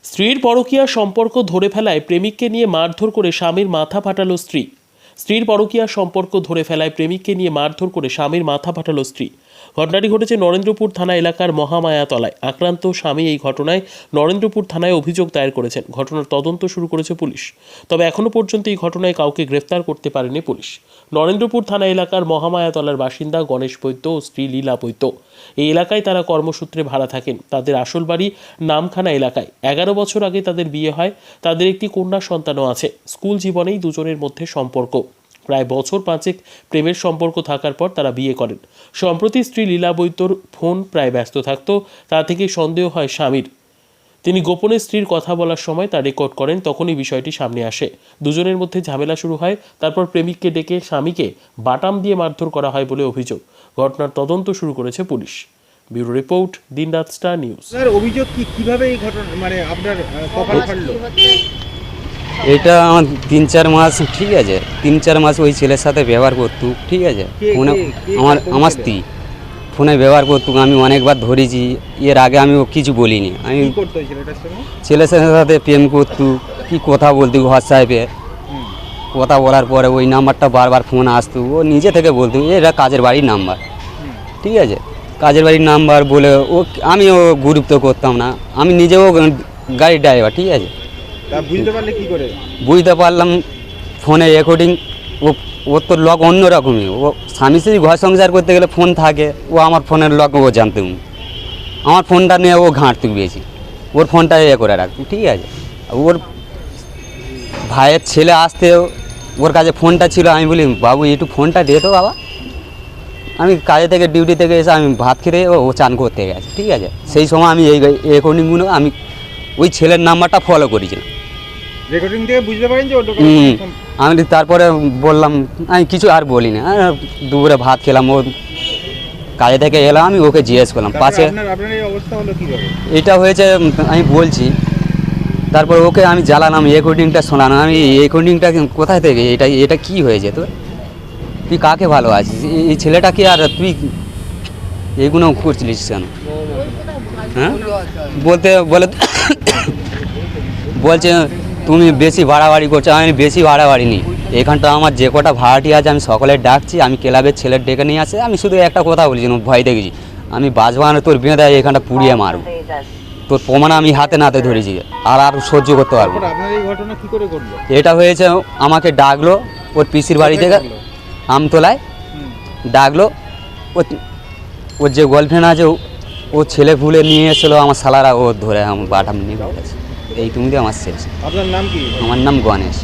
স্ত্রীর পরকীয়া সম্পর্ক ধরে ফেলায় প্রেমিককে নিয়ে মারধর করে স্বামীর মাথা ফাটালো স্ত্রী। স্ত্রীর পরকীয়া সম্পর্ক ধরে ফেলায় প্রেমিককে নিয়ে মারধর করে স্বামীর মাথা ফাটালো স্ত্রী। ঘটনাটি ঘটেছে নরেন্দ্রপুর থানা এলাকার মহামায়াতলায়। আক্রান্ত স্বামী এই ঘটনায় নরেন্দ্রপুর থানায় অভিযোগ দায়ের করেছেন। ঘটনার তদন্ত শুরু করেছে পুলিশ। তবে এখনও পর্যন্ত এই ঘটনায় কাউকে গ্রেফতার করতে পারেনি পুলিশ। নরেন্দ্রপুর থানা এলাকার মহামায়াতলার বাসিন্দা গণেশ বৈদ্য ও স্ত্রী লীলা বৈদ্য। এই এলাকায় তারা কর্মসূত্রে ভাড়া থাকেন। তাদের আসল বাড়ি নামখানা এলাকায়। 11 বছর আগে তাদের বিয়ে হয়। তাদের একটি কন্যা সন্তানও আছে। স্কুল জীবনেই দুজনের মধ্যে সম্পর্ক। প্রায় বছর 5 প্রেমের সম্পর্ক থাকার পর তারা বিয়ে করেন। সম্প্রতি স্ত্রী লীলা বৈদ্যর ফোন প্রায় ব্যস্ত থাকতো। তা থেকে সন্দেহ হয় স্বামীর। তিনি গোপনে স্ত্রীর কথা বলার সময় তা রেকর্ড করেন। তখনই বিষয়টি সামনে আসে। দুজনের মধ্যে ঝামেলা শুরু হয়। তারপর প্রেমিককে ডেকে স্বামীকে বাটাম দিয়ে মারধর করা হয় বলে অভিযোগ। ঘটনার তদন্ত শুরু করেছে পুলিশ। ব্যুরো রিপোর্ট, দিনরাত স্টার নিউজ। স্যার, অভিযোগ কিভাবে এই ঘটনা মানে আপনার কপাল ফাটলো? এটা আমার 3-4 মাস, ঠিক আছে, 3-4 মাস ওই ছেলের সাথে ব্যবহার করতুক, ঠিক আছে। ফোনে আমার স্ত্রী ফোনে ব্যবহার করতুক। আমি অনেকবার ধরেছি। এর আগে আমি কিছু বলিনি। আমি ছেলের সাথে প্রেম করতুক, কি কথা বলতুক হোয়াটসঅ্যাপে। কথা বলার পরে ওই নাম্বারটা বারবার ফোন আসতো। ও নিজে থেকে বলতো এটা কাজের বাড়ির নাম্বার, ঠিক আছে, কাজের বাড়ির নাম্বার বলে ও আমিও গুরুত্ব করতাম না। আমি নিজেও গাড়ির ড্রাইভার, ঠিক আছে। বুঝতে পারলে কি করে? বুঝতে পারলাম ফোনে রেকর্ডিং। ওর তো লক অন্যরকমই। ও স্বামী স্ত্রী ঘর সংসার করতে গেলে ফোন থাকে। ও আমার ফোনের লক ও জানতো। আমার ফোনটা নিয়ে ও ঘাঁটতুক বেশি। ওর ফোনটা করে রাখতো, ঠিক আছে। ওর ভাইয়ের ছেলে আসতে ওর কাছে ফোনটা ছিল। আমি বলি বাবু একটু ফোনটা দে তো বাবা। আমি কাজে থেকে ডিউটি থেকে এসে আমি ভাত খেতে ও চান করতে গেছে, ঠিক আছে। সেই সময় আমি এই রেকর্ডিংগুলো আমি ওই ছেলের নাম্বারটা ফলো করেছিলাম। রেকর্ডিং থেকে বুঝতে পারেন যে আমি তারপরে বললাম, আমি কিছু আর বলি না। দুপুরে ভাত খেলাম, ও কাজে থেকে এলাম, আমি ওকে জিজ্ঞেস করলাম পাশে আপনার এই অবস্থা হলো কিভাবে? এটা হয়েছে আমি বলছি। তারপর ওকে আমি জ্বালালাম, রেকর্ডিংটা শোনালাম। আমি রেকর্ডিংটা কোথায় থেকে, এটা কি হয়েছে তোর? তুই কাকে ভালো আছিস? এই ছেলেটাকে আর তুই এইগুলো করছিলিস কেন? হ্যাঁ বলছে তুমি বেশি বাড়াবাড়ি করছো। আমি বেশি বাড়াবাড়ি নি। এখানটা আমার যে কটা ভাড়াটি আছে আমি সকলের ডাকছি। আমি ক্লাবের ছেলের ডেকে নিয়ে আসে। আমি শুধু একটা কথা বলছি, ভয় দেখেছি আমি বাজবানে তোর বেঁধে এখানটা পুড়িয়ে মারব। তোর প্রমাণ আমি হাতে নাতে ধরেছি। আর সহ্য করতে পারবো। আপনার এই ঘটনা কি করে ঘটলো? এটা হয়েছে আমাকে ডাকলো ওর পিসির বাড়ি থেকে আমতলায় ডাকলো। ওর যে গার্লফ্রেন্ড আছে ও ছেলে ভুলে নিয়ে এসেছিলো। আমার শালারা ও ধরে আমার বাটাম নিয়ে গেছে। এই তুমি আমার শেষ। আপনার নাম কি? আমার নাম গণেশ।